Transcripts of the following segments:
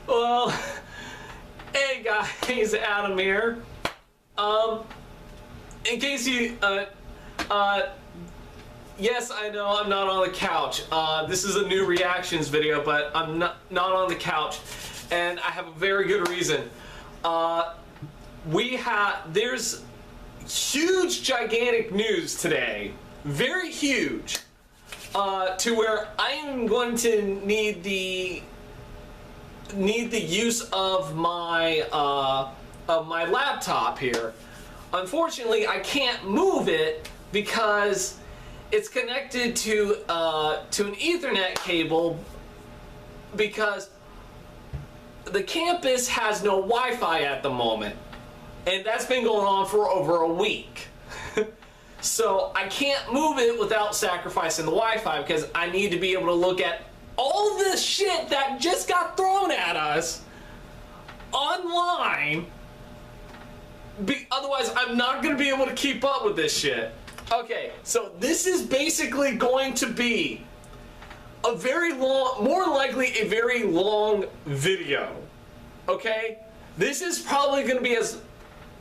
Well, hey guys, Adam here. In case you, yes, I know I'm not on the couch. This is a new reactions video, but I'm not on the couch, and I have a very good reason. There's huge, gigantic news today, very huge, to where I am going to need the use of my laptop here. Unfortunately, I can't move it because it's connected to an Ethernet cable, because the campus has no Wi-Fi at the moment, and that's been going on for over a week. So I can't move it without sacrificing the Wi-Fi, because I need to be able to look at all this shit that just got thrown at us online. Otherwise, I'm not going to be able to keep up with this shit. Okay, so this is basically going to be a very long, more likely a very long video. Okay? This is probably going to be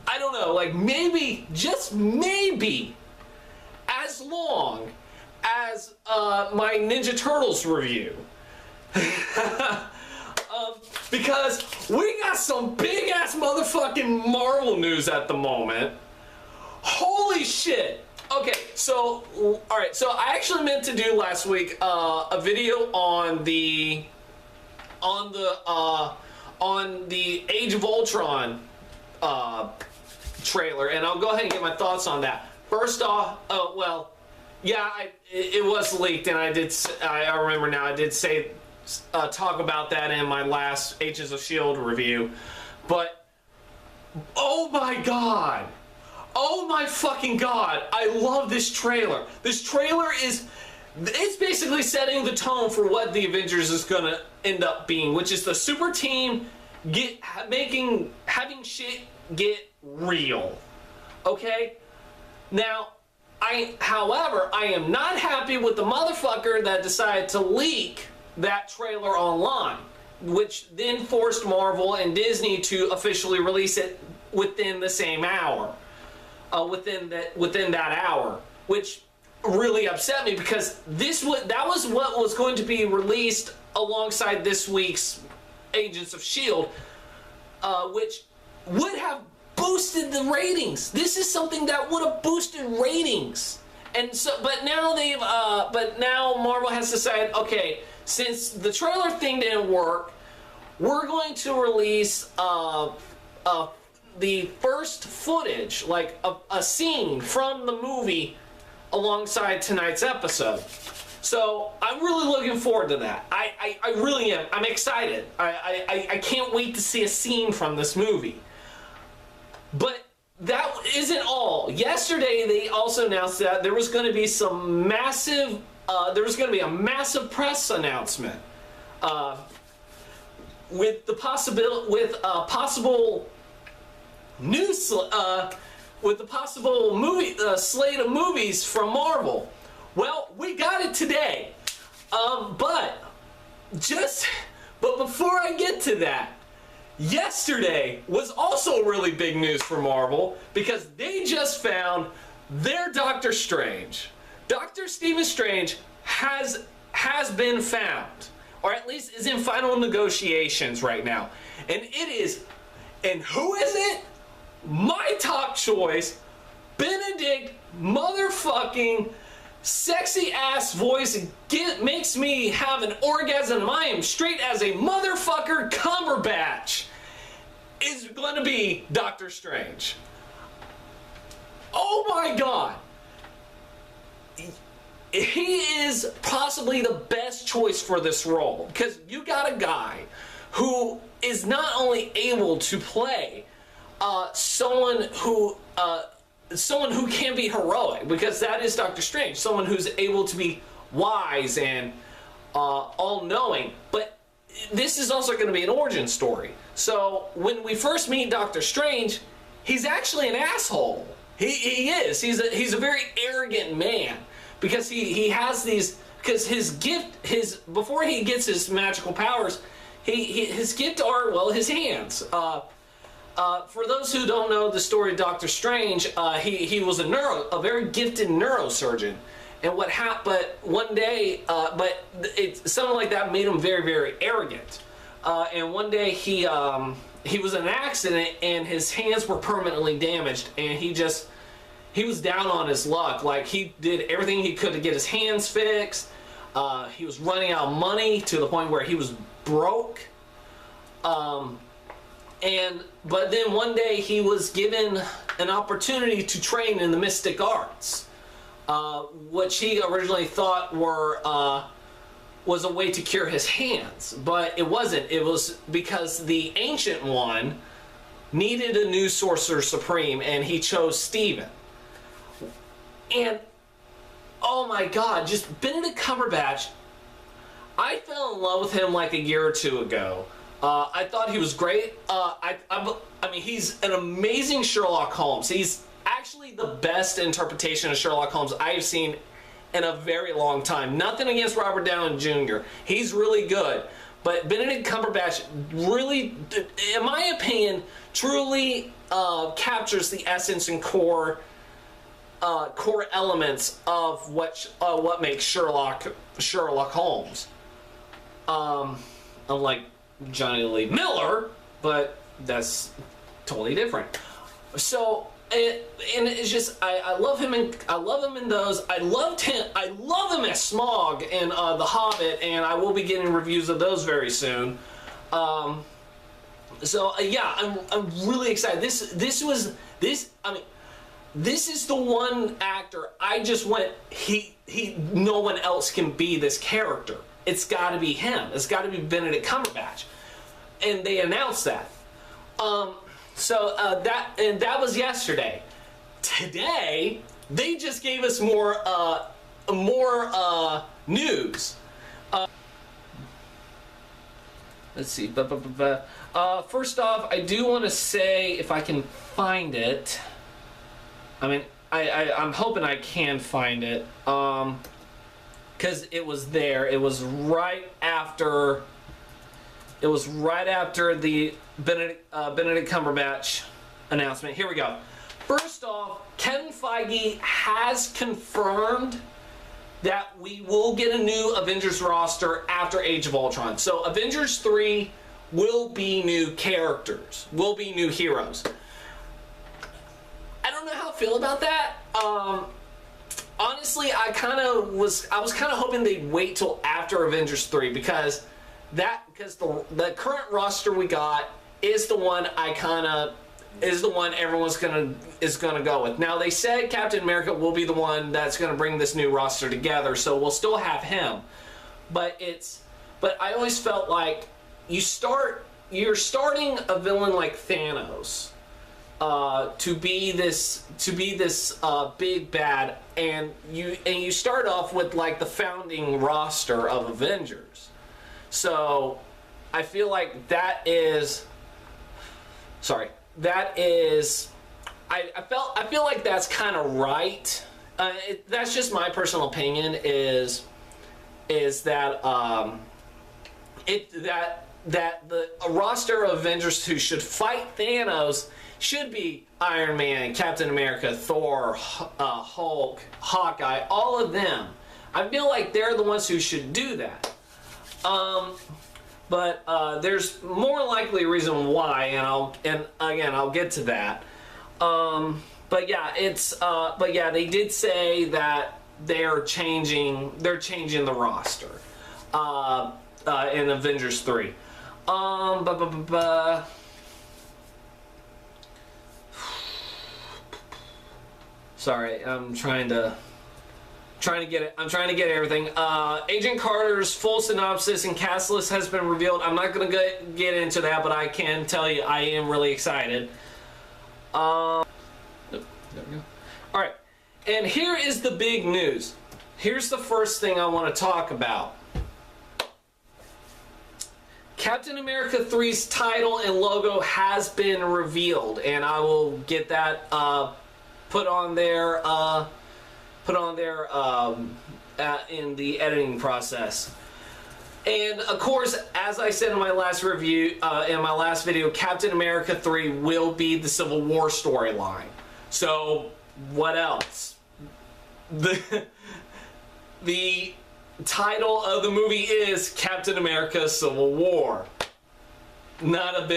I don't know, like maybe, just maybe, as long as my Ninja Turtles review. Because we got some big ass motherfucking Marvel news at the moment. Holy shit. Okay, so, alright, so I actually meant to do last week a video on the Age of Ultron trailer, and I'll go ahead and get my thoughts on that. First off, well, yeah, it was leaked, and I remember now, I did say, talk about that in my last Agents of S.H.I.E.L.D. review, but, oh my god, oh my fucking god, I love this trailer. This trailer it's basically setting the tone for what the Avengers is gonna end up being, which is the super team having shit get real. Okay? Now, however, I am not happy with the motherfucker that decided to leak that trailer online, which then forced Marvel and Disney to officially release it within the same hour. Within that hour, which really upset me, because that was what was going to be released alongside this week's Agents of S.H.I.E.L.D., which would have boosted the ratings. This is something that would have boosted ratings. And so, but now Marvel has decided, okay, since the trailer thing didn't work, we're going to release the first footage, like a scene from the movie, alongside tonight's episode. So I'm really looking forward to that. I really am. I'm excited. I can't wait to see a scene from this movie. But that isn't all. Yesterday they also announced that there was going to be some massive, a massive press announcement with the possible movie slate of movies from Marvel. Well, we got it today. But before I get to that, yesterday was also really big news for Marvel, because they just found their Doctor Strange. Dr. Stephen Strange has been found, or at least is in final negotiations right now. And who is it? My top choice, Benedict motherfucking sexy ass voice makes me have an orgasm. I am straight as a motherfucker. Cumberbatch is going to be Doctor Strange. Oh my god. He is possibly the best choice for this role, because you got a guy who is not only able to play someone who can be heroic, because that is Doctor Strange, someone who's able to be wise and all-knowing, but this is also going to be an origin story. So when we first meet Doctor Strange, he's actually an asshole. He is. He's a very arrogant man, because he has these because his gift, before he gets his magical powers, his gift are, well, his hands. For those who don't know the story of Doctor Strange, he was a very gifted neurosurgeon. And what happened? But one day, something like that made him very, very arrogant. And one day he was in an accident and his hands were permanently damaged, and he was down on his luck. Like, he did everything he could to get his hands fixed. He was running out of money to the point where he was broke. But then one day he was given an opportunity to train in the mystic arts, which he originally thought was a way to cure his hands, but it wasn't. It was because the Ancient One needed a new Sorcerer Supreme, and he chose Stephen. And oh my God, just Benedict Cumberbatch. I fell in love with him like a year or two ago. I thought he was great. I mean, he's an amazing Sherlock Holmes. He's actually the best interpretation of Sherlock Holmes I've seen in a very long time. Nothing against Robert Downey Jr. He's really good. But Benedict Cumberbatch really, in my opinion, truly captures the essence and core elements of what makes Sherlock Holmes. Unlike Johnny Lee Miller, but that's totally different. So, and it's just I love him in those. I love him as Smaug in The Hobbit, and I will be getting reviews of those very soon. Yeah, I'm really excited. This is the one actor I just went, no one else can be this character. It's got to be him. It's got to be Benedict Cumberbatch. And they announced that. That was yesterday. Today, they just gave us more news. Let's see. First off, I do want to say, if I can find it. I mean, I'm hoping I can find it. Because it was there. It was right after the Benedict Cumberbatch announcement. Here we go. First off, Kevin Feige has confirmed that we will get a new Avengers roster after Age of Ultron. So Avengers 3 will be new characters, will be new heroes. I don't know how I feel about that. Honestly, I was kind of hoping they'd wait till after Avengers 3 because the current roster we got is the one everyone's gonna go with. Now, they said Captain America will be the one that's gonna bring this new roster together, so we'll still have him. But I always felt like you're starting a villain like Thanos to be this big bad, and you start off with like the founding roster of Avengers. So I feel like I feel like that's kind of right. That's just my personal opinion. Is that a roster of Avengers who should fight Thanos should be Iron Man, Captain America, Thor, Hulk, Hawkeye, all of them. I feel like they're the ones who should do that. But there's more likely a reason why, and I'll get to that. But yeah, they did say that they're changing the roster in Avengers 3. Sorry, I'm trying to get it. I'm trying to get everything. Agent Carter's full synopsis and cast list has been revealed. I'm not going to get into that, but I can tell you I am really excited. There we go. All right, and here is the big news. Here's the first thing I want to talk about. Captain America 3's title and logo has been revealed, and I will get that put on there put on there in the editing process. And of course, as I said in my last review, in my last video, Captain America 3 will be the Civil War storyline. So, what else? The title of the movie is Captain America Civil War. Not a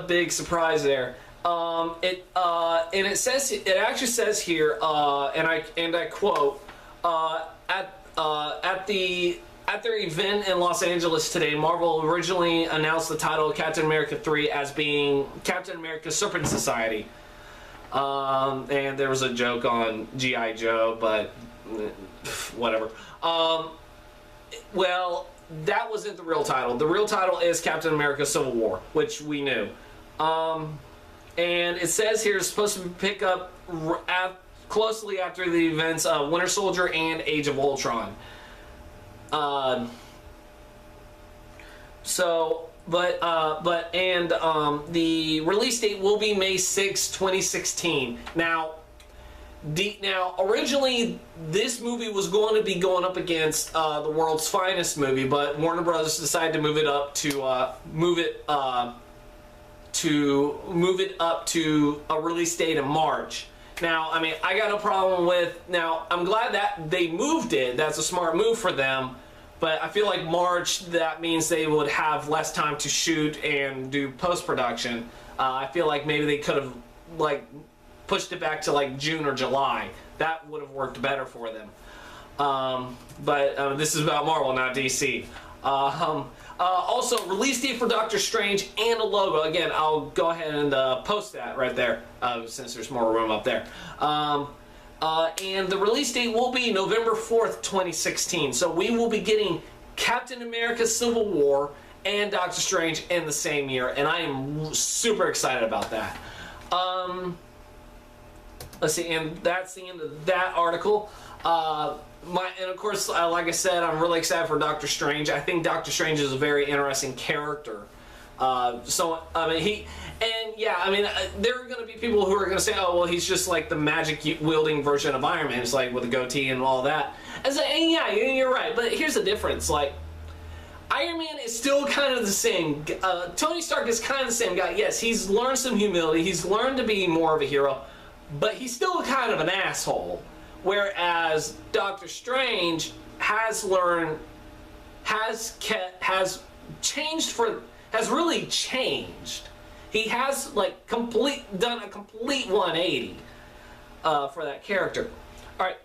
big surprise there. And it says, it actually says here, and I quote, at their event in Los Angeles today, Marvel originally announced the title of Captain America 3 as being Captain America Serpent Society. And there was a joke on G.I. Joe, but whatever. Well, that wasn't the real title. The real title is Captain America Civil War, which we knew. And it says here it's supposed to pick up closely after the events of Winter Soldier and Age of Ultron. The release date will be May 6, 2016. Now, originally this movie was going to be going up against the world's finest movie, but Warner Brothers decided to move it up to a release date in March. Now, I mean, I got no problem with. Now, I'm glad that they moved it. That's a smart move for them. But I feel like March, that means they would have less time to shoot and do post-production. I feel like maybe they could have pushed it back to like June or July. That would have worked better for them. But this is about Marvel, not DC. Also, release date for Doctor Strange and a logo. Again, I'll go ahead and post that right there, since there's more room up there. And the release date will be November 4th, 2016. So we will be getting Captain America Civil War and Doctor Strange in the same year, and I am super excited about that. Let's see, and that's the end of that article. And of course, like I said, I'm really excited for Doctor Strange. I think Doctor Strange is a very interesting character. So, I mean, there are going to be people who are going to say, oh, well, he's just like the magic-wielding version of Iron Man. It's like with a goatee and all that. And yeah, you're right. But here's the difference. Like, Iron Man is still kind of the same. Tony Stark is kind of the same guy. Yes, he's learned some humility. He's learned to be more of a hero. But he's still kind of an asshole. Whereas Doctor Strange has really changed. He has done a complete 180 for that character. All right,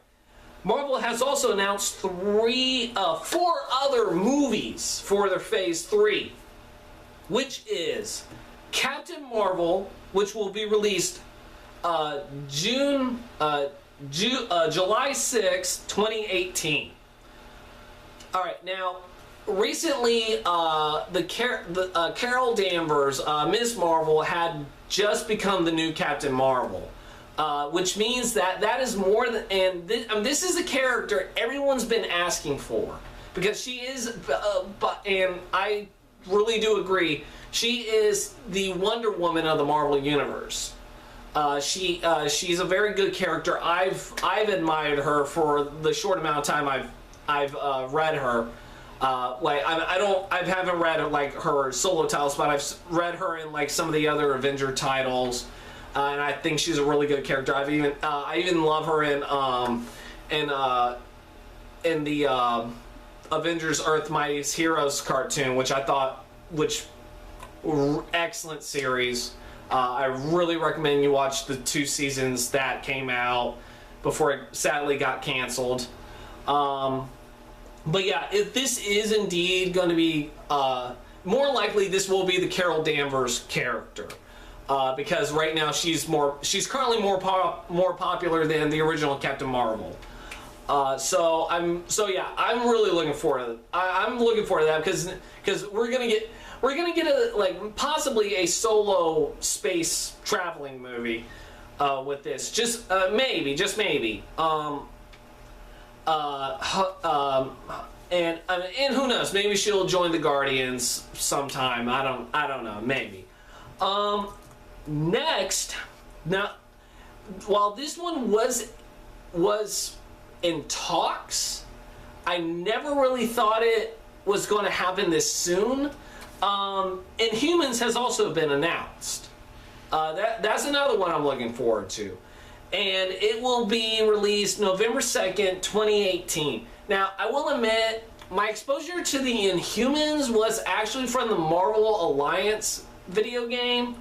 Marvel has also announced 4 other movies for their Phase 3, which is Captain Marvel, which will be released July 6, 2018. All right, now. Recently, Carol Danvers, Ms. Marvel, had just become the new Captain Marvel, which means that is more than. And this is a character everyone's been asking for, because she is, and I really do agree, she is the Wonder Woman of the Marvel Universe. She's a very good character. I've admired her for the short amount of time I've read her. I haven't read like her solo titles, but I've read her in like some of the other Avenger titles, and I think she's a really good character. I even love her in the Avengers Earth Mightiest Heroes cartoon, which excellent series. I really recommend you watch the 2 seasons that came out before it sadly got canceled. But yeah, if this is indeed going to be, more likely this will be the Carol Danvers character. Because right now she's currently more popular than the original Captain Marvel. So I'm really looking forward to I'm looking forward to that, because we're gonna get possibly a solo space traveling movie with this. Just maybe. And who knows? Maybe she'll join the Guardians sometime. I don't know. Maybe. Next, now while this one was in talks, I never really thought it was going to happen this soon. Inhumans has also been announced. That's another one I'm looking forward to. And it will be released November 2nd, 2018. Now, I will admit, my exposure to the Inhumans was actually from the Marvel Alliance video game,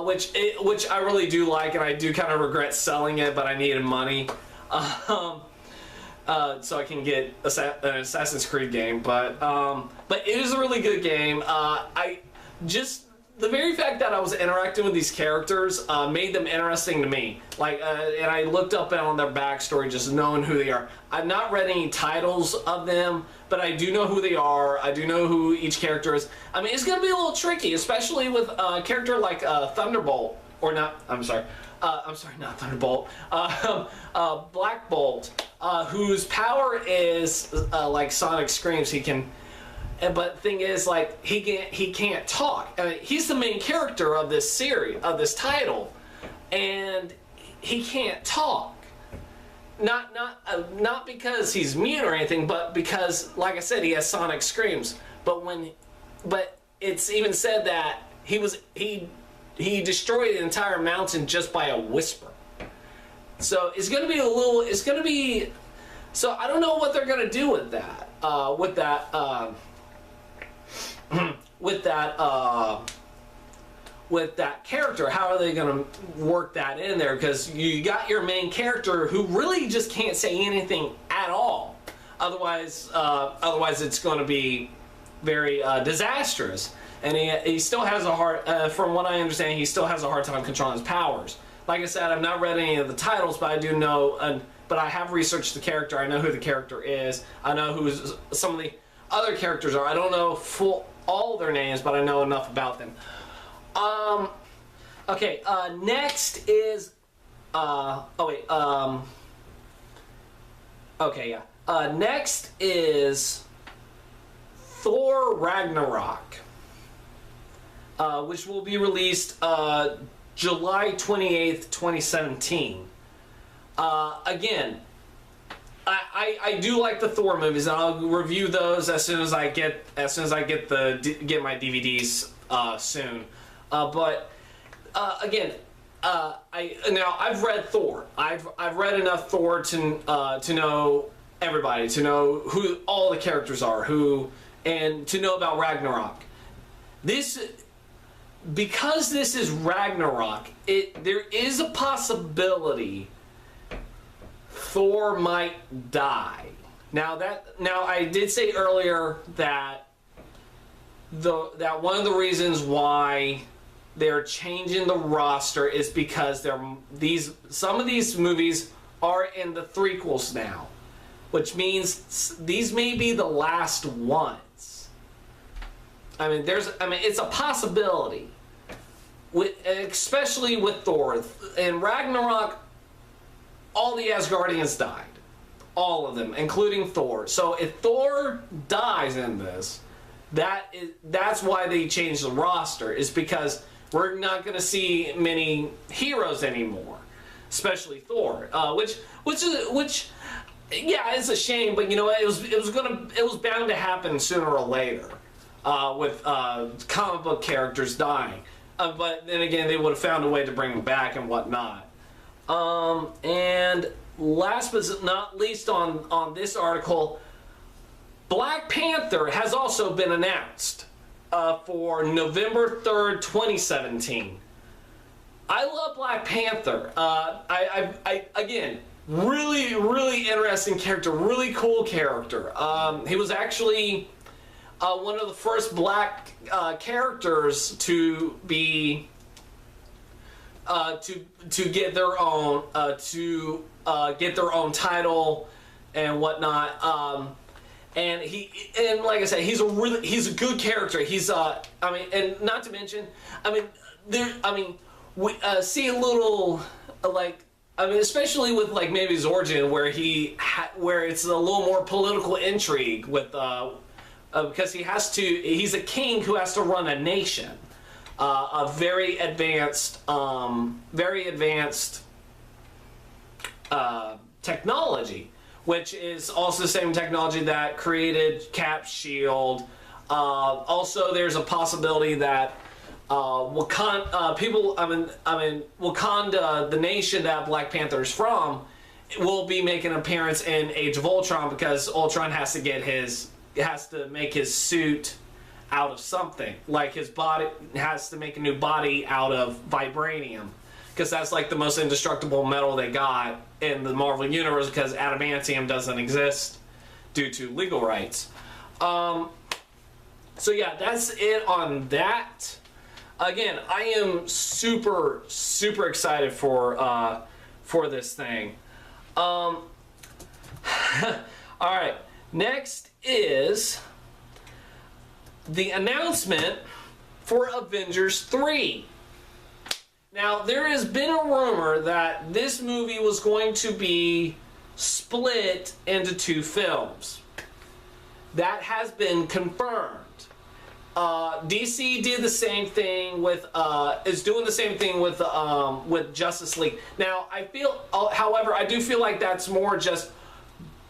which I really do like, and I do kind of regret selling it, but I needed money. So I can get an Assassin's Creed game, but it is a really good game. The very fact that I was interacting with these characters made them interesting to me. And I looked up on their backstory, just knowing who they are. I've not read any titles of them, but I do know who they are. I do know who each character is. I mean, it's going to be a little tricky, especially with a character like Thunderbolt, or not. Not Thunderbolt. Black Bolt, whose power is like Sonic screams. He can. But the thing is, like, he can't talk. I mean, he's the main character of this series, of this title, and he can't talk. Not because he's mute or anything, but because, like I said, he has Sonic screams. But it's even said that he destroyed an entire mountain just by a whisper. So it's gonna be. So I don't know what they're gonna do with that. With that character. How are they going to work that in there? Because you got your main character who really just can't say anything at all. Otherwise it's going to be very disastrous. And he still has a hard, from what I understand, he still has a hard time controlling his powers. Like I said, I've not read any of the titles, but I do know, but I have researched the character. I know who the character is. I know who some of the other characters are. I don't know all their names, but I know enough about them. Okay, next is, next is Thor Ragnarok, which will be released, July 28th, 2017. Again, I do like the Thor movies, and I'll review those as soon as I get my DVDs soon. Again, I've read Thor. I've read enough Thor to know everybody, to know who all the characters are, and to know about Ragnarok. Because this is Ragnarok, there is a possibility Thor might die. Now I did say earlier that one of the reasons why they're changing the roster is because some of these movies are in the threequels now, which means these may be the last ones. I mean, it's a possibility, especially with Thor. In Ragnarok, all the Asgardians died. All of them, including Thor. So if Thor dies in this, that's why they changed the roster, is because we're not going to see many heroes anymore, especially Thor. Which yeah, it's a shame, but you know what? It was bound to happen sooner or later, with comic book characters dying. But then again, they would have found a way to bring them back and whatnot. And last but not least on this article, Black Panther has also been announced for November 3rd, 2017. I love Black Panther. Again, really interesting character, really cool character. He was actually one of the first black characters to be to get their own title and whatnot. And like I said, he's a good character. He's and not to mention, we see a little especially with like maybe his origin, where it's a little more political intrigue with because he's a king who has to run a nation, a very advanced technology, which is also the same technology that created Cap's shield. Also, there's a possibility that Wakanda, Wakanda, the nation that Black Panther is from, will be making an appearance in Age of Ultron, because Ultron has to make his suit out of something. Like, his body has to make a new body out of vibranium, because that's like the most indestructible metal they got in the Marvel Universe, because adamantium doesn't exist due to legal rights. So yeah, that's it on that. Again, I am super, super excited for this thing. All right, next is the announcement for Avengers 3. Now, there has been a rumor that this movie was going to be split into 2 films. That has been confirmed. DC did the same thing with is doing the same thing with Justice League. Now, I feel, however, I do feel like that's more just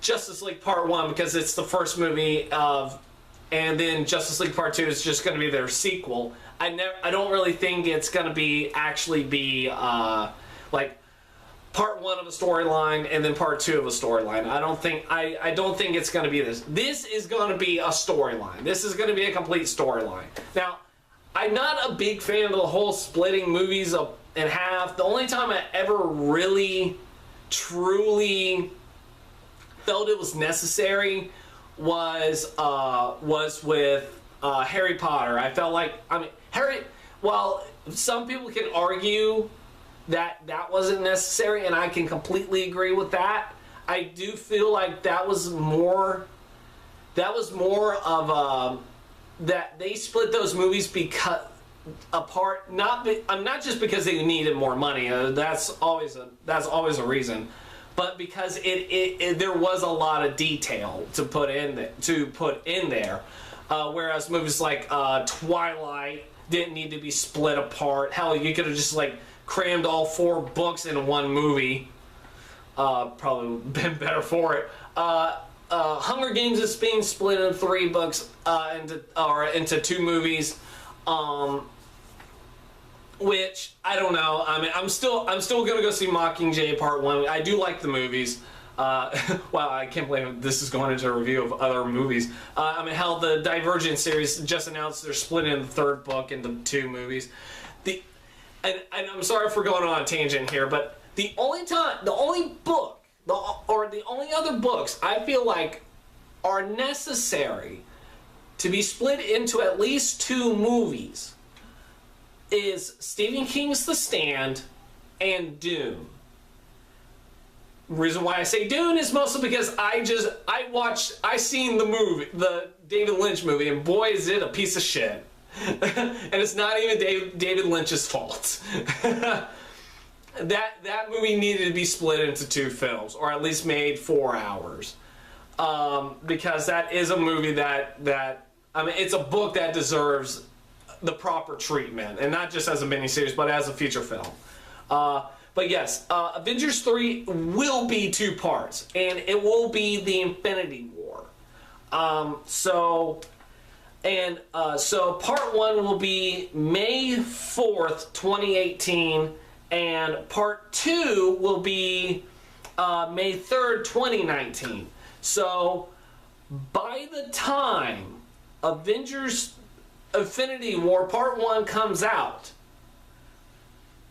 Justice League Part 1, because it's the first movie of, and then Justice League Part 2 is just going to be their sequel. I don't really think it's going to be like Part 1 of a storyline and then Part 2 of a storyline. I don't think it's going to be this. This is going to be a storyline. This is going to be a complete storyline. Now, I'm not a big fan of the whole splitting movies up in half. The only time I ever really, truly felt it was necessary was with Harry Potter. I felt like, while some people can argue that wasn't necessary, and I can completely agree with that, I do feel like that was more of that they split those movies because apart, not just because they needed more money. That's always a reason, but because there was a lot of detail to put in there. Whereas movies like Twilight didn't need to be split apart. Hell, you could have just like crammed all 4 books in one movie. Probably been better for it. Hunger Games is being split into 3 books into 2 movies. Which I don't know. I mean, I'm still gonna go see Mockingjay Part 1. I do like the movies. Wow, I can't believe this is going into a review of other movies. I mean, hell, the Divergent series just announced they're splitting the 3rd book into 2 movies. And I'm sorry for going on a tangent here, but the only other books I feel like are necessary to be split into at least 2 movies is Stephen King's The Stand and Dune. Reason why I say Dune is mostly because I seen the movie, the David Lynch movie, and boy is it a piece of shit. And it's not even David Lynch's fault. That movie needed to be split into 2 films, or at least made 4 hours, because that is a movie that I mean, it's a book that deserves the proper treatment, and not just as a miniseries, but as a feature film. But yes, Avengers 3 will be 2 parts, and it will be the Infinity War. So part 1 will be May 4th, 2018, and part 2 will be May 3rd, 2019. So by the time Avengers Infinity War Part 1 comes out,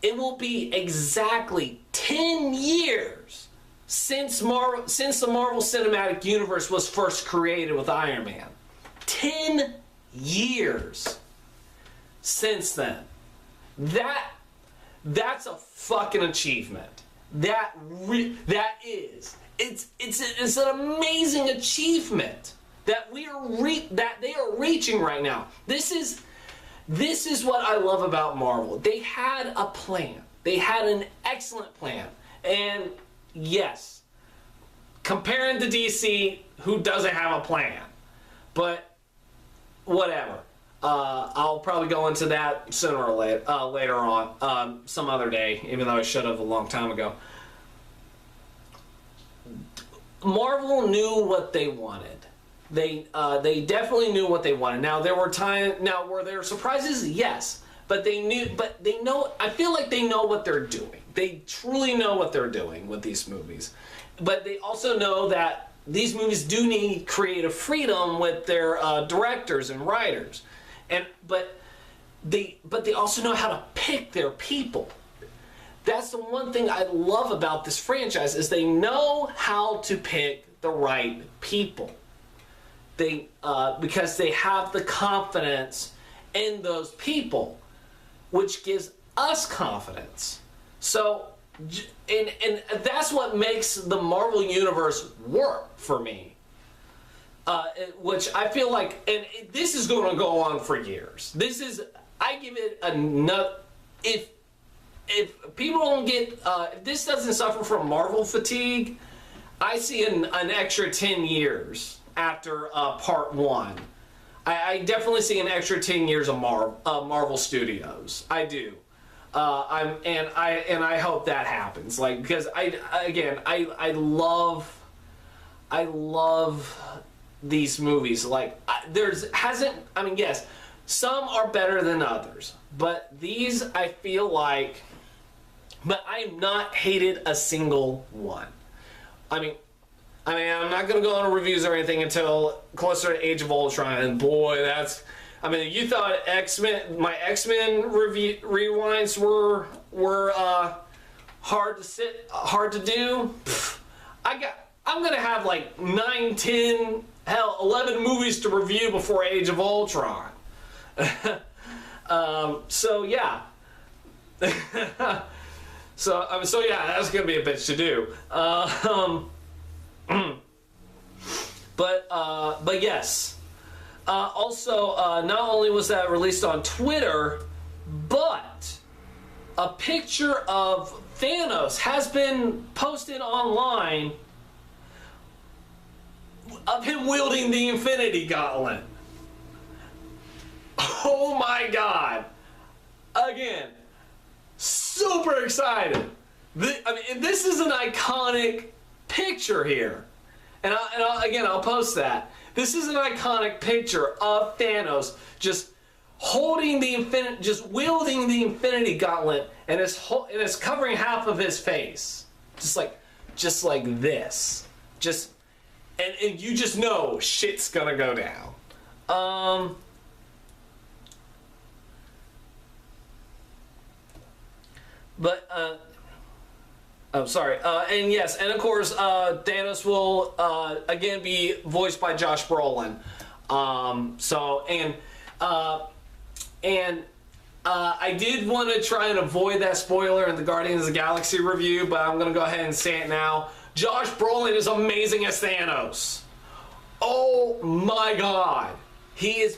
it will be exactly 10 years since the Marvel Cinematic Universe was first created with Iron Man. 10 years since then. That's a fucking achievement. It's an amazing achievement that they are reaching right now. This is what I love about Marvel. They had a plan. They had an excellent plan. And yes, comparing to DC, who doesn't have a plan? But whatever. I'll probably go into that sooner or later on, some other day, even though I should have a long time ago. Marvel knew what they wanted. They definitely knew what they wanted. Now there were were there surprises? Yes, but they knew. But they know. I feel like they know what they're doing. They truly know what they're doing with these movies. But they also know that these movies do need creative freedom with their directors and writers, but they also know how to pick their people. That's the one thing I love about this franchise is they know how to pick the right people. They because they have the confidence in those people, which gives us confidence. So, and that's what makes the Marvel Universe work for me. Which I feel like, and this is going to go on for years. I give it enough. If people don't get, if this doesn't suffer from Marvel fatigue, I see an extra 10 years after part 1. I definitely see an extra 10 years of Marvel Studios. I do. I hope that happens. Like, because I love these movies. Like, yes, some are better than others, but these I feel like, but I've not hated a single one. I mean, I'm not going to go on reviews or anything until closer to Age of Ultron, and boy, you thought my X-Men rewinds were hard to do. I'm going to have like 9, 10, hell, 11 movies to review before Age of Ultron. So yeah. So yeah, that's going to be a bitch to do. But yes. Also, not only was that released on Twitter, but a picture of Thanos has been posted online of him wielding the Infinity Gauntlet. Oh my God. Again, super excited. This is an iconic picture here. And I'll post that. This is an iconic picture of Thanos just holding just wielding the Infinity Gauntlet, and it's covering half of his face, just like this. And you just know shit's gonna go down. Sorry. And yes, and of course, Thanos will again be voiced by Josh Brolin. I did want to try and avoid that spoiler in the Guardians of the Galaxy review, but I'm going to go ahead and say it now. Josh Brolin is amazing as Thanos. Oh my God. His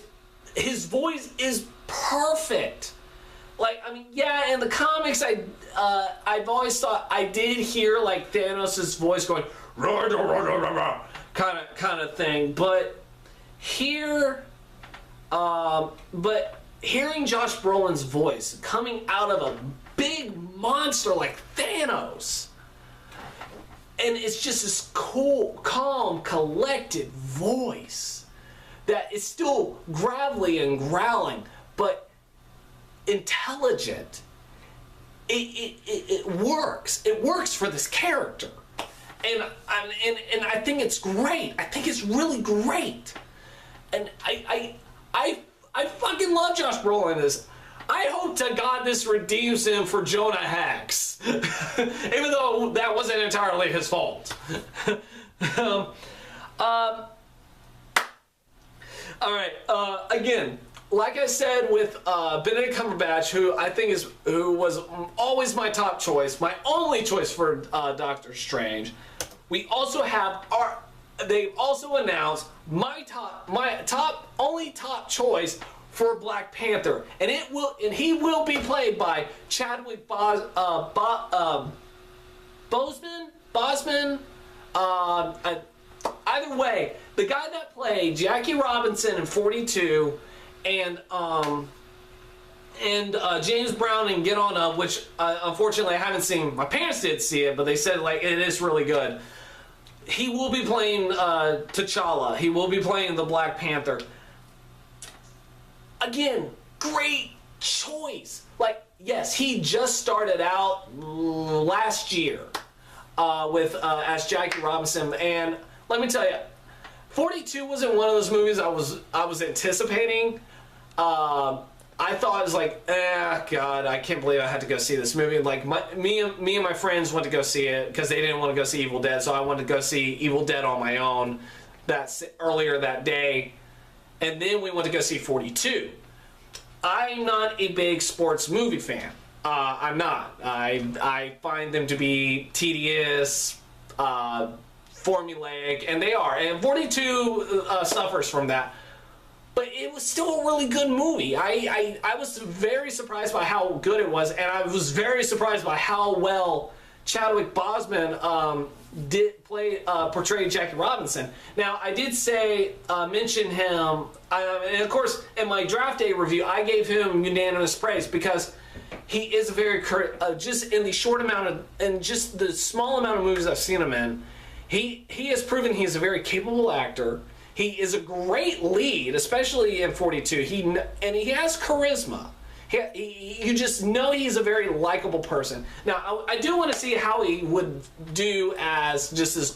voice is perfect. Like, yeah, in the comics, I've always thought I did hear like Thanos' voice going kind of thing, but hearing Josh Brolin's voice coming out of a big monster like Thanos, and it's just this cool, calm, collected voice that is still gravelly and growling, but intelligent. It works. It works for this character, and I think it's great. I think it's really great, and I fucking love Josh Brolin. I hope to God this redeems him for Jonah Hex, even though that wasn't entirely his fault. All right. Again, like I said with Benedict Cumberbatch, who was always my top choice, my only choice for Doctor Strange. We also have they've also announced my only top choice for Black Panther, and he will be played by Chadwick Boseman. Either way, the guy that played Jackie Robinson in 42, and James Brown in Get On Up, which unfortunately I haven't seen. My parents did see it, but they said like it is really good. he will be playing T'Challa. He will be playing the Black Panther. Again, great choice. Like, yes, he just started out last year with as Jackie Robinson, and let me tell you, 42 wasn't one of those movies I was anticipating. I thought it was like, God, I can't believe I had to go see this movie. Like, me and my friends went to go see it because they didn't want to go see Evil Dead, so I wanted to go see Evil Dead on my own earlier that day. And then we went to go see 42. I'm not a big sports movie fan. I'm not. I find them to be tedious, formulaic, and they are. And 42 suffers from that. But it was still a really good movie. I was very surprised by how good it was, and I was very surprised by how well Chadwick Boseman portrayed Jackie Robinson. Now, I did mention him, and of course, in my draft day review, I gave him unanimous praise because he is a very, just in the just the small amount of movies I've seen him in, he has proven he's a very capable actor. He is a great lead, especially in 42. He has charisma. You just know he's a very likable person. Now, I do want to see how he would do as just this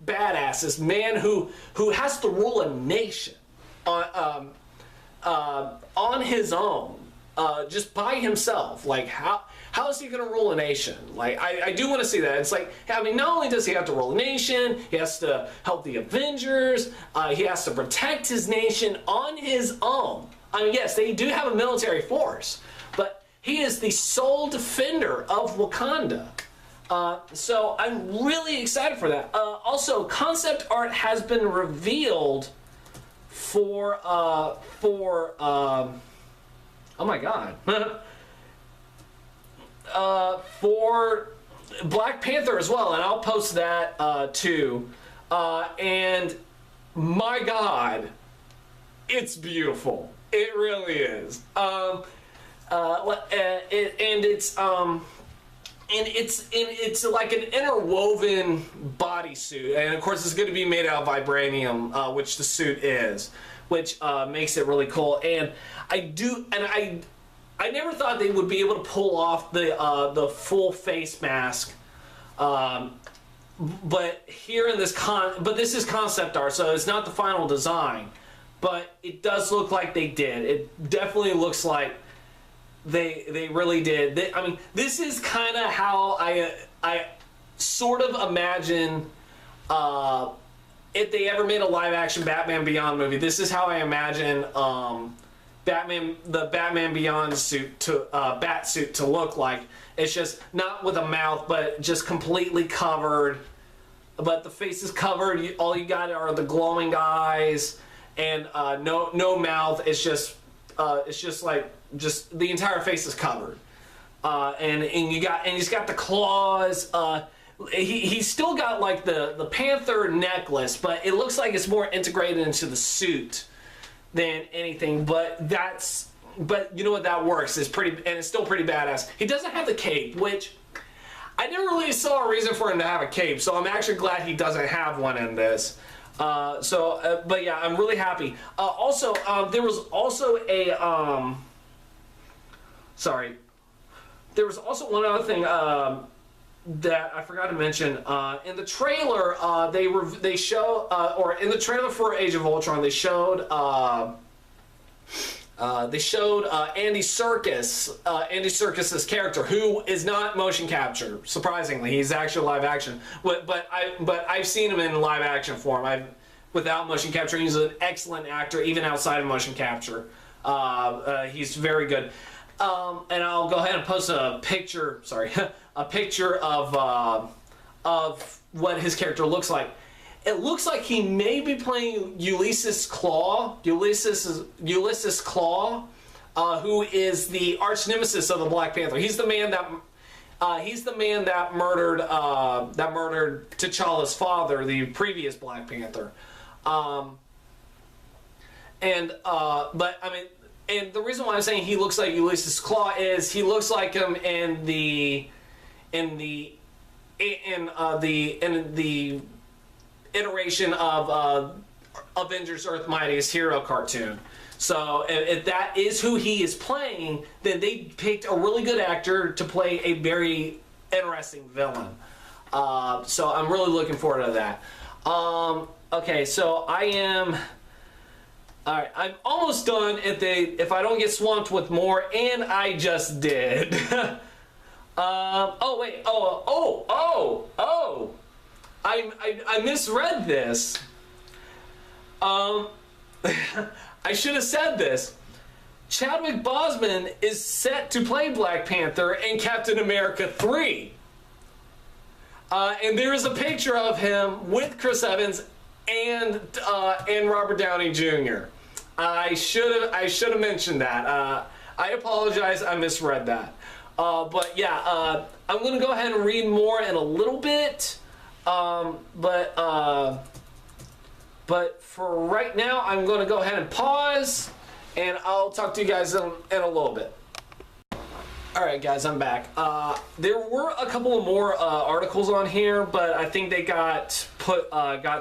badass, this man who has to rule a nation on his own, just by himself. Like, how is he going to rule a nation? Like, I do want to see that. It's like, I mean, not only does he have to rule a nation, he has to help the Avengers, he has to protect his nation on his own. I mean, yes, they do have a military force, but he is the sole defender of Wakanda. So I'm really excited for that. Also, concept art has been revealed for oh my God. For Black Panther as well, and I'll post that too. And my God, it's beautiful. It really is. It's like an interwoven bodysuit, and of course it's going to be made out of vibranium, which the suit is, which makes it really cool. And I never thought they would be able to pull off the full face mask, but here in this but this is concept art, so it's not the final design. But it does look like they did. It definitely looks like they really did. I mean, this is kind of how I sort of imagine if they ever made a live action Batman Beyond movie. This is how I imagine the Batman Beyond bat suit to look like. It's just not with a mouth, but just completely covered. But the face is covered. All you got are the glowing eyes. And no mouth. It's just like the entire face is covered, and he's got the claws. He's still got like the panther necklace, but it looks like it's more integrated into the suit than anything. But you know what, that works. It's pretty, and it's still pretty badass. He doesn't have the cape, which I never really saw a reason for him to have a cape. So I'm actually glad he doesn't have one in this. But yeah, I'm really happy. Also, there was also there was also one other thing that I forgot to mention. In the trailer, they show, or in the trailer for Age of Ultron, they showed Andy Serkis's character, who is not motion capture. Surprisingly, he's actually live action. But I've seen him in live action form. Without motion capture, he's an excellent actor, even outside of motion capture. He's very good. And I'll go ahead and post a picture. Sorry, a picture of what his character looks like. It looks like he may be playing Ulysses Klaue, who is the arch nemesis of the Black Panther. He's the man that murdered T'Challa's father, the previous Black Panther. But I mean, and the reason why I'm saying he looks like Ulysses Klaue is he looks like him in the the iteration of Avengers Earth Mightiest Hero cartoon. So if that is who he is playing, then they picked a really good actor to play a very interesting villain. So I'm really looking forward to that. Okay, so I am... Alright, I'm almost done if I don't get swamped with more, and I just did. Oh, wait. I misread this. I should have said this. Chadwick Boseman is set to play Black Panther in Captain America 3. And there is a picture of him with Chris Evans and Robert Downey Jr. I should have mentioned that. I apologize, I misread that. But yeah, I'm gonna go ahead and read more in a little bit. But for right now, I'm gonna go ahead and pause, and I'll talk to you guys in a little bit. Alright guys, I'm back. There were a couple of more articles on here, but I think they got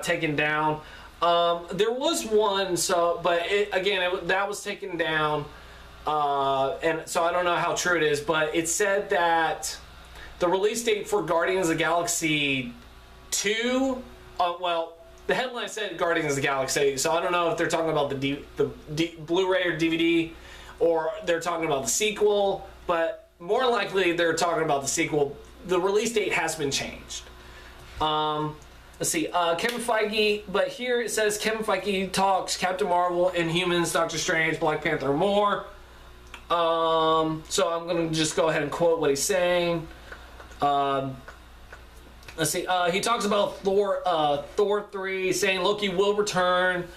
taken down. There was one, that was taken down, and so I don't know how true it is, but it said that the release date for Guardians of the Galaxy 2, the headline said Guardians of the Galaxy, so I don't know if they're talking about the Blu-ray or DVD, or they're talking about the sequel, but more likely they're talking about the sequel. The release date has been changed. Let's see, Kevin Feige, but here it says Kevin Feige talks Captain Marvel, Inhumans, Doctor Strange, Black Panther, more. So I'm going to just go ahead and quote what he's saying. Let's see, he talks about Thor 3, saying Loki will return.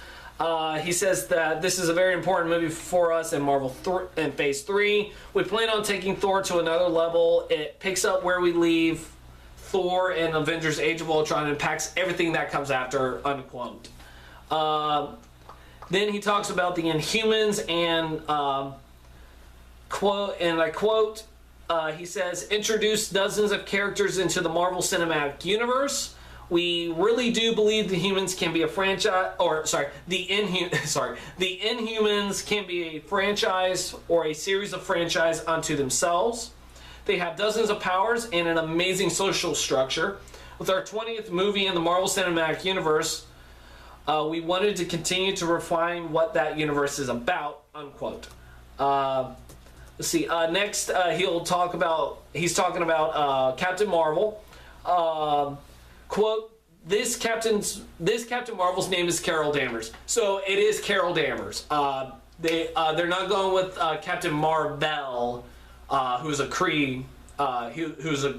He says that this is a very important movie for us in Marvel in Phase 3. We plan on taking Thor to another level. It picks up where we leave Thor and Avengers Age of Ultron and packs everything that comes after, unquote. Then he talks about the Inhumans and I quote, he says, introduce dozens of characters into the Marvel Cinematic Universe. We really do believe the humans can be a franchise, the Inhumans can be a franchise or a series of franchise unto themselves. They have dozens of powers and an amazing social structure. With our 20th movie in the Marvel Cinematic Universe, we wanted to continue to refine what that universe is about, unquote. Let's see, next he's talking about Captain Marvel. Quote, this Captain Marvel's name is Carol Danvers. So it is Carol Danvers. They're not going with Captain Marvel, who's a Kree, who's a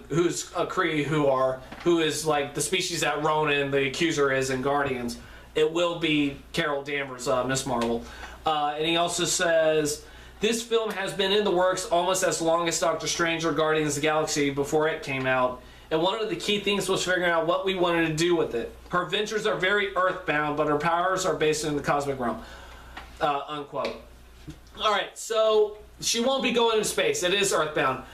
Kree who is like the species that Ronan, the Accuser, is in Guardians. It will be Carol Danvers, Miss Marvel. And he also says, this film has been in the works almost as long as Doctor Strange or Guardians of the Galaxy before it came out. And one of the key things was figuring out what we wanted to do with it. Her adventures are very earthbound, but her powers are based in the cosmic realm, unquote. Alright, so she won't be going into space. It is earthbound.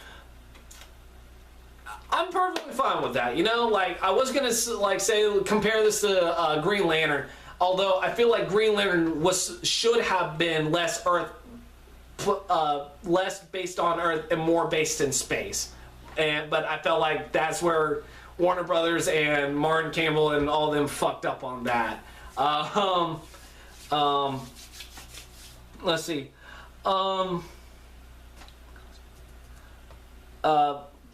I'm perfectly fine with that, you know? Like, I was going to, compare this to Green Lantern, although I feel like Green Lantern should have been less based on Earth and more based in space. But I felt like that's where Warner Brothers and Martin Campbell and all of them fucked up on that. Let's see.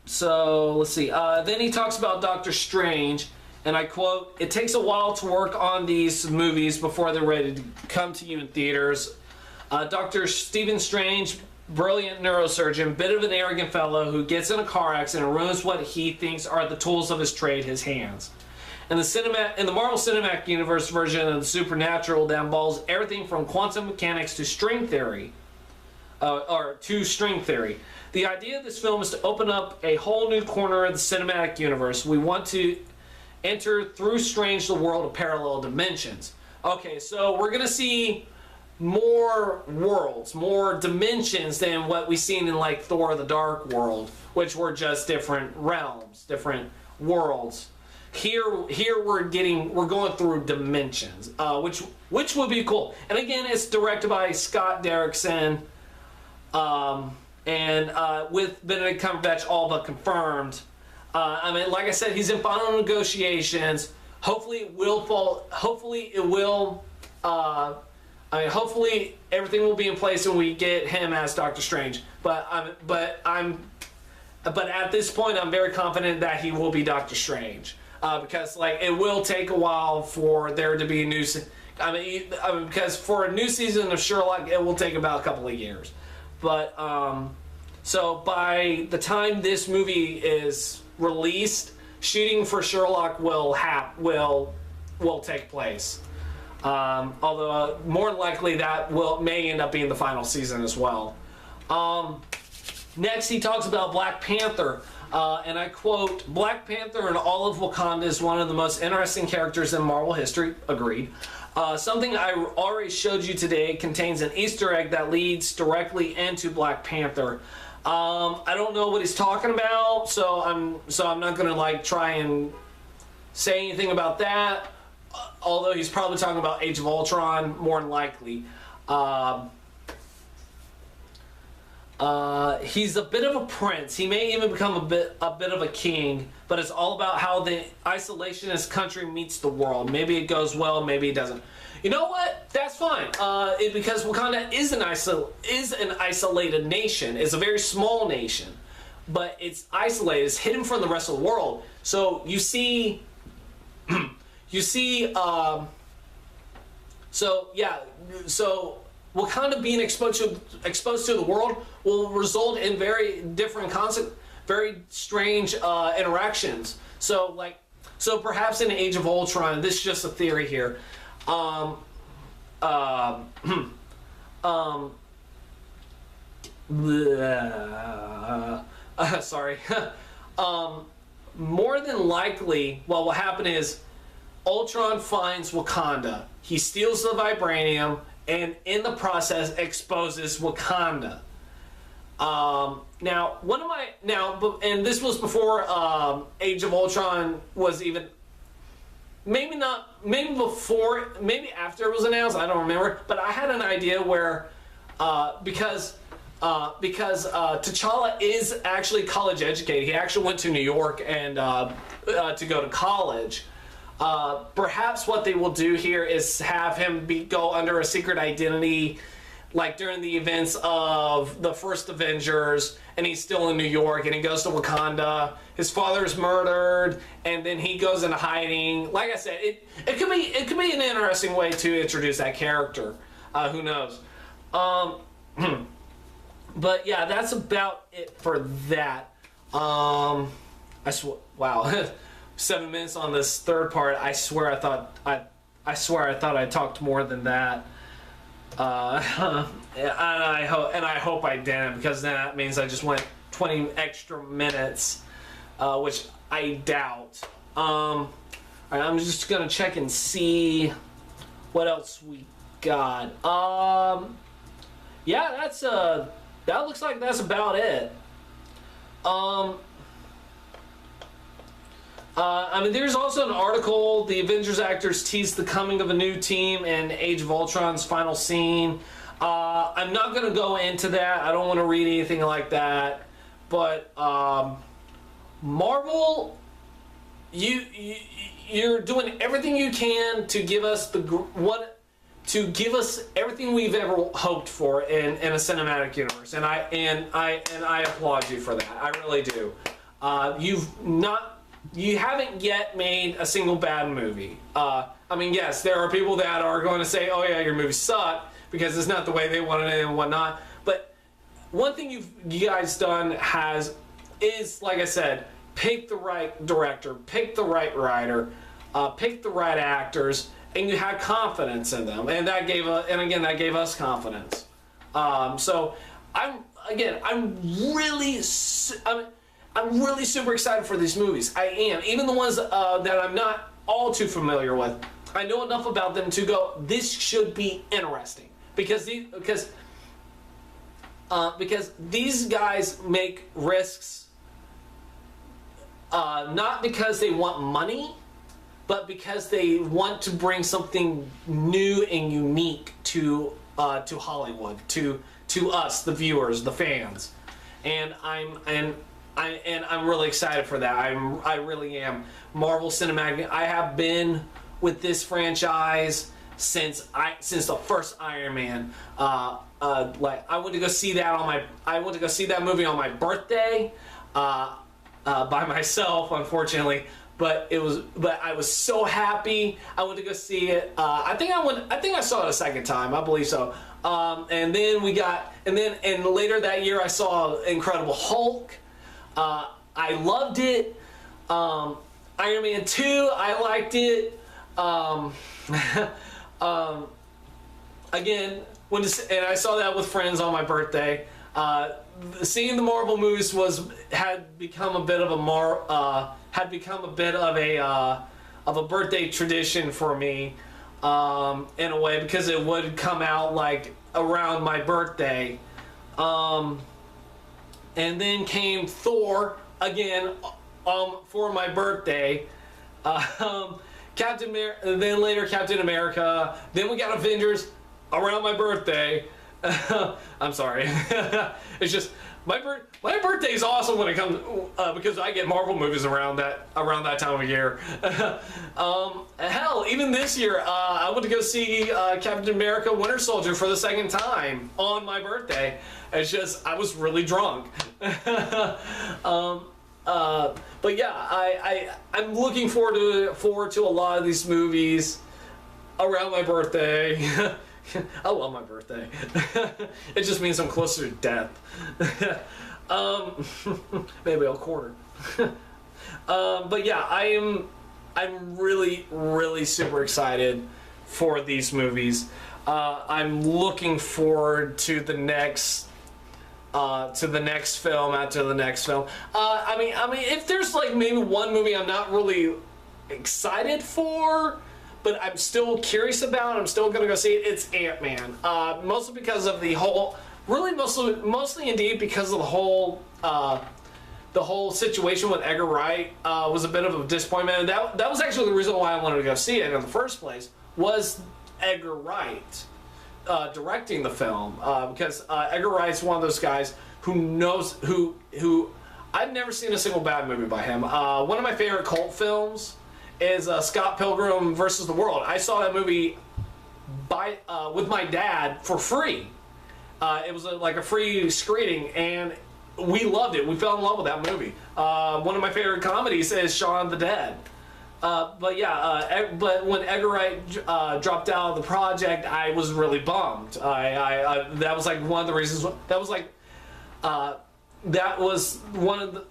So let's see. Then he talks about Doctor Strange, and I quote, "It takes a while to work on these movies before they're ready to come to you in theaters. Dr. Stephen Strange, brilliant neurosurgeon, bit of an arrogant fellow who gets in a car accident and ruins what he thinks are the tools of his trade, his hands. In the Marvel Cinematic Universe version of the supernatural that involves everything from quantum mechanics to string theory, The idea of this film is to open up a whole new corner of the cinematic universe. We want to enter through Strange the world of parallel dimensions." Okay, so we're gonna see more worlds, more dimensions than what we've seen in like Thor the Dark World, which were just different realms, different worlds. Here we're going through dimensions, which would be cool. And again, it's directed by Scott Derrickson, and with Benedict Cumberbatch all but confirmed. I mean, like I said, he's in final negotiations. Hopefully it will fall. Hopefully it will. Hopefully everything will be in place when we get him as Doctor Strange. But at this point, I'm very confident that he will be Doctor Strange. Because like it will take a while for there to be a new. Because for a new season of Sherlock, it will take about a couple of years. But so by the time this movie is released, shooting for Sherlock will take place. Although more likely that may end up being the final season as well. Next, he talks about Black Panther. And I quote, "Black Panther in all of Wakanda is one of the most interesting characters in Marvel history." Agreed. Something I already showed you today contains an Easter egg that leads directly into Black Panther. I don't know what he's talking about, so I'm not gonna like try and say anything about that. Although he's probably talking about Age of Ultron, more than likely. He's a bit of a prince. He may even become a bit of a king, but it's all about how the isolationist country meets the world. Maybe it goes well, maybe it doesn't. You know what? That's fine. Because Wakanda is an isolated nation. It's a very small nation, but it's isolated. It's hidden from the rest of the world. So you see, so Wakanda being exposed to the world will result in very different very strange interactions. So perhaps in Age of Ultron, this is just a theory here. Sorry. More than likely, what will happen is Ultron finds Wakanda. He steals the vibranium, and in the process exposes Wakanda. And this was before Age of Ultron was even, maybe after it was announced, I don't remember, but I had an idea where, because T'Challa is actually college educated, he actually went to New York and to go to college. Perhaps what they will do here is have him go under a secret identity, like during the events of the first Avengers, and he's still in New York, and he goes to Wakanda. His father's murdered, and then he goes into hiding. Like I said, it could be an interesting way to introduce that character. Who knows? But yeah, that's about it for that. Wow. 7 minutes on this third part. I swear I thought I talked more than that. And I hope I didn't, because that means I just went 20 extra minutes, which I doubt. Alright, I'm just gonna check and see what else we got. Yeah, that looks like that's about it. There's also an article, the Avengers actors teased the coming of a new team in Age of Ultron's final scene. I'm not going to go into that. I don't want to read anything like that. But Marvel, you're doing everything you can to give us everything we've ever hoped for in a cinematic universe, and I applaud you for that. I really do. You haven't yet made a single bad movie. Yes, there are people that are going to say, "Oh yeah, your movie sucked," because it's not the way they wanted it and whatnot. But one thing you guys done is, like I said, pick the right director, pick the right writer, pick the right actors, and you had confidence in them, and that gave us confidence. So I'm really super excited for these movies. I am. Even the ones that I'm not all too familiar with. I know enough about them to go, this should be interesting. Because these guys make risks not because they want money, but because they want to bring something new and unique to Hollywood, to us, the viewers, the fans, and I'm really excited for that. I really am. Marvel Cinematic. I have been with this franchise since the first Iron Man. Like I went to go see that movie on my birthday, by myself, unfortunately. But I was so happy. I went to go see it. I think I saw it a second time. I believe so. And then later that year I saw Incredible Hulk. I loved it. Iron Man 2, I liked it. Again, and I saw that with friends on my birthday. Seeing the Marvel movies had become a bit of a birthday tradition for me, in a way, because it would come out like around my birthday. And then came Thor again, for my birthday. Captain America, then later Captain America. Then we got Avengers around my birthday. I'm sorry. It's just my birthday is awesome when it comes, because I get Marvel movies around that time of year. Hell, even this year, I went to go see Captain America: Winter Soldier for the second time on my birthday. It's just I was really drunk. But yeah, I'm looking forward to a lot of these movies around my birthday. I love my birthday. It just means I'm closer to death. Maybe I'll quarter. But yeah, I'm really, really super excited for these movies. I'm looking forward to the next film after the next film. I mean, if there's like maybe one movie I'm not really excited for, but I'm still curious about, I'm still gonna go see it, it's Ant-Man. Mostly because of the whole, mostly indeed because of the whole situation with Edgar Wright was a bit of a disappointment. And that was actually the reason why I wanted to go see it in the first place, was Edgar Wright directing the film, because Edgar Wright's one of those guys who I've never seen a single bad movie by him. One of my favorite cult films is Scott Pilgrim versus the World. I saw that movie with my dad for free. It was like a free screening, and we loved it. We fell in love with that movie. One of my favorite comedies is Shaun of the Dead. But yeah, but when Edgar Wright dropped out of the project, I was really bummed. That was like one of the reasons. That was one of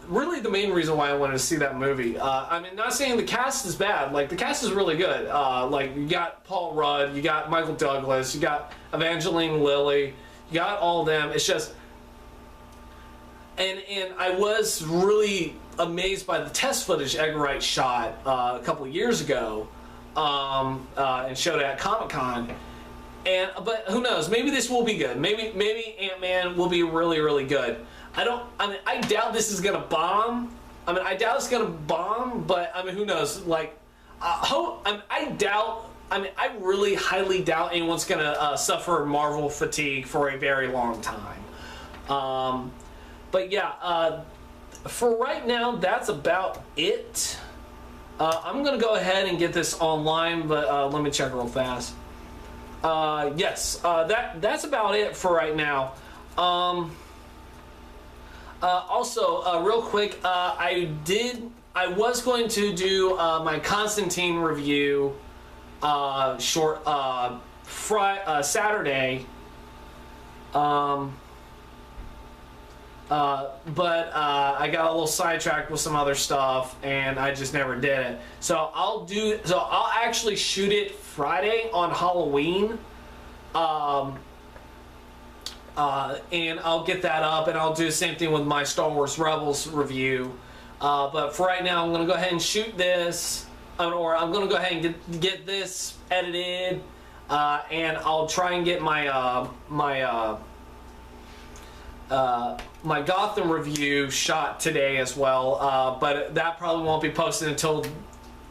really the main reason why I wanted to see that movie. I mean, not saying the cast is bad. Like, the cast is really good. Like, you got Paul Rudd, you got Michael Douglas, you got Evangeline Lilly, you got all of them. It's just, and I was really amazed by the test footage Edgar Wright shot a couple of years ago, and showed it at Comic-Con. But who knows? Maybe this will be good. Maybe Ant-Man will be really, really good. I doubt this is gonna bomb. I doubt it's gonna bomb. But who knows? Like, I really highly doubt anyone's gonna suffer Marvel fatigue for a very long time. But yeah, for right now, that's about it. I'm gonna go ahead and get this online, but let me check real fast. Yes, that's about it for right now. Also, real quick, I was going to do my Constantine review Saturday. But I got a little sidetracked with some other stuff, and I just never did it. So I'll actually shoot it Friday on Halloween, and I'll get that up, and I'll do the same thing with my Star Wars Rebels review. But for right now, I'm gonna go ahead and shoot this, or I'm gonna go ahead and get this edited, and I'll try and get my my Gotham review shot today as well, but that probably won't be posted until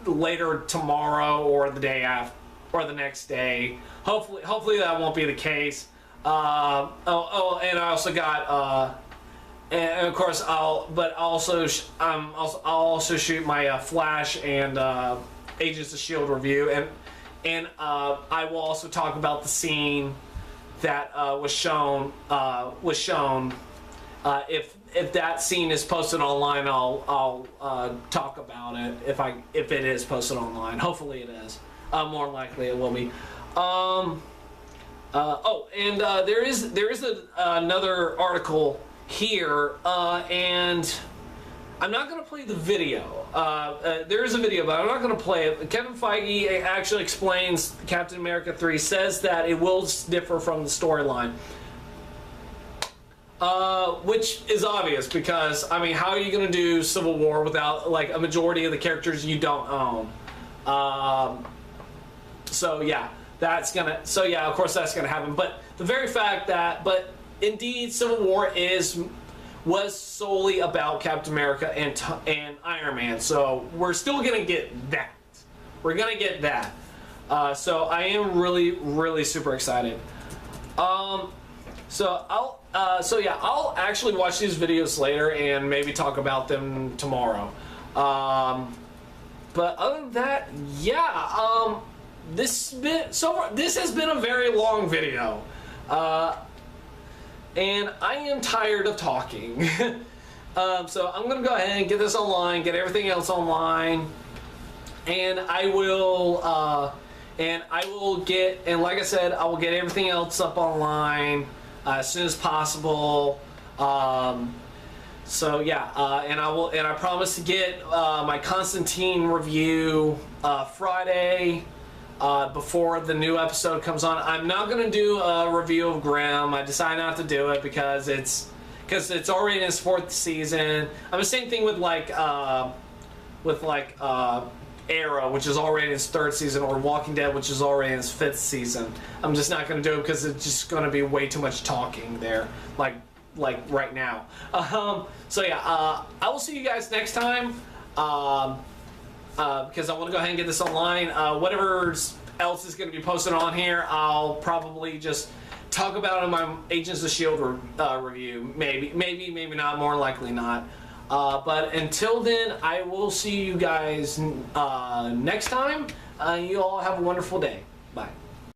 later tomorrow or the day after or the next day. Hopefully that won't be the case. And I also got and of course I'll also shoot my Flash and Agents of Shield review, and I will also talk about the scene that was shown. If that scene is posted online, I'll talk about it if it is posted online. Hopefully it is. More likely it will be. There is another article here, and I'm not going to play the video. There is a video, but I'm not going to play it. Kevin Feige actually explains Captain America 3, says that it will differ from the storyline. Which is obvious because, I mean, how are you going to do Civil War without, like, a majority of the characters you don't own? So yeah, of course that's gonna happen. But the very fact that, indeed, Civil War was solely about Captain America and Iron Man. So we're still gonna get that. We're gonna get that. So I am really super excited. So I'll actually watch these videos later and maybe talk about them tomorrow. But other than that, yeah. This has been a very long video, and I am tired of talking. So I'm gonna go ahead and get this online, get everything else online, and I will like I said, I will get everything else up online as soon as possible. So yeah, and I promise to get my Constantine review Friday. Before the new episode comes on. I'm not going to do a review of Grimm. I decided not to do it because it's already in its 4th season. The same thing with Arrow, which is already in its 3rd season, or Walking Dead, which is already in its 5th season. I'm just not going to do it because it's just going to be way too much talking there, like right now. So yeah, I will see you guys next time. Because I want to go ahead and get this online. Whatever else is going to be posted on here, I'll probably just talk about it in my Agents of S.H.I.E.L.D. review. Maybe not, more likely not. But until then, I will see you guys next time. You all have a wonderful day. Bye.